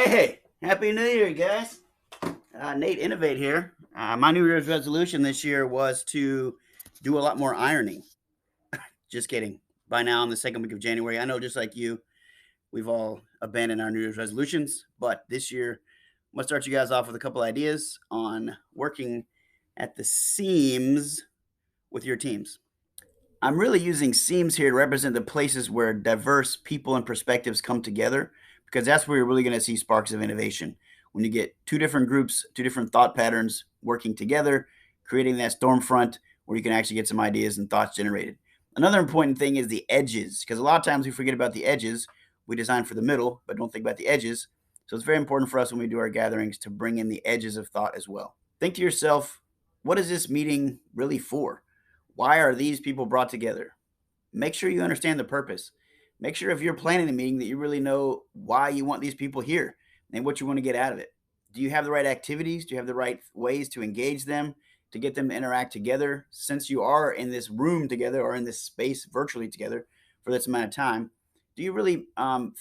Hey, Happy New Year, guys. Nate Innovate here. My New Year's resolution this year was to do a lot more ironing. Just kidding. By now, in the second week of January, I know just like you, we've all abandoned our New Year's resolutions. But this year, I'm going to start you guys off with a couple ideas on working at the seams with your teams. I'm really using seams here to represent the places where diverse people and perspectives come together because that's where you're really going to see sparks of innovation. When you get two different groups, two different thought patterns working together, creating that storm front where you can actually get some ideas and thoughts generated. Another important thing is the edges because a lot of times we forget about the edges. We design for the middle, but don't think about the edges. So it's very important for us when we do our gatherings to bring in the edges of thought as well. Think to yourself, what is this meeting really for? Why are these people brought together? Make sure you understand the purpose. Make sure if you're planning a meeting that you really know why you want these people here and what you want to get out of it. Do you have the right activities? Do you have the right ways to engage them, to get them to interact together? Since you are in this room together or in this space virtually together for this amount of time, do you really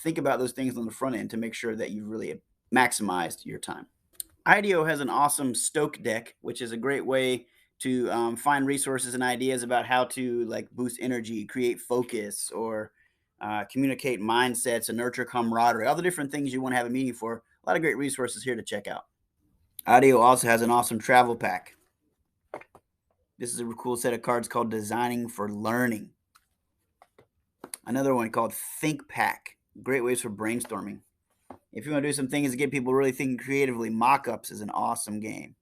think about those things on the front end to make sure that you've really maximized your time? IDEO has an awesome Stoke deck, which is a great way to find resources and ideas about how to like boost energy, create focus, or communicate mindsets and nurture camaraderie. All the different things you want to have a meeting for. A lot of great resources here to check out. IDEO also has an awesome travel pack. This is a cool set of cards called Designing for Learning. Another one called Think Pack. Great ways for brainstorming. If you want to do some things to get people really thinking creatively, Mockups is an awesome game,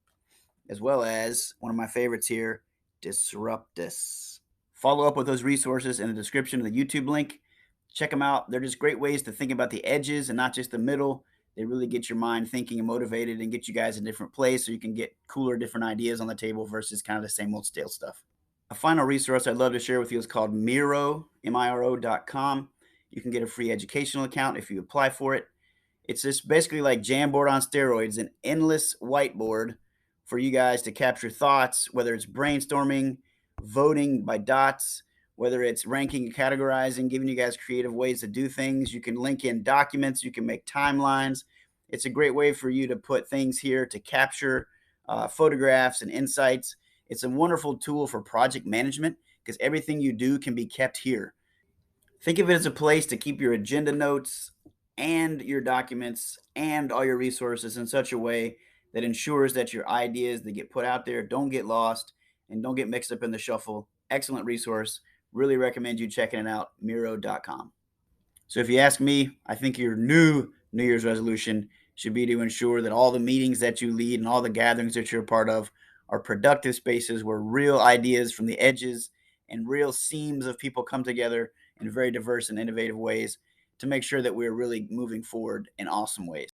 as well as one of my favorites here, Disruptus. Follow up with those resources in the description of the YouTube link. Check them out. They're just great ways to think about the edges and not just the middle. They really get your mind thinking and motivated and get you guys in a different place so you can get cooler, different ideas on the table versus kind of the same old stale stuff. A final resource I'd love to share with you is called Miro, Miro.com. You can get a free educational account if you apply for it. It's just basically like Jamboard on steroids, an endless whiteboard for you guys to capture thoughts, whether it's brainstorming, voting by dots, whether it's ranking and categorizing, giving you guys creative ways to do things. You can link in documents, you can make timelines. It's a great way for you to put things here to capture photographs and insights. It's a wonderful tool for project management because everything you do can be kept here. Think of it as a place to keep your agenda notes and your documents and all your resources in such a way that ensures that your ideas that get put out there don't get lost and don't get mixed up in the shuffle. Excellent resource. Really recommend you checking it out, Miro.com. So if you ask me, I think your New Year's resolution should be to ensure that all the meetings that you lead and all the gatherings that you're a part of are productive spaces where real ideas from the edges and real seams of people come together in very diverse and innovative ways to make sure that we're really moving forward in awesome ways.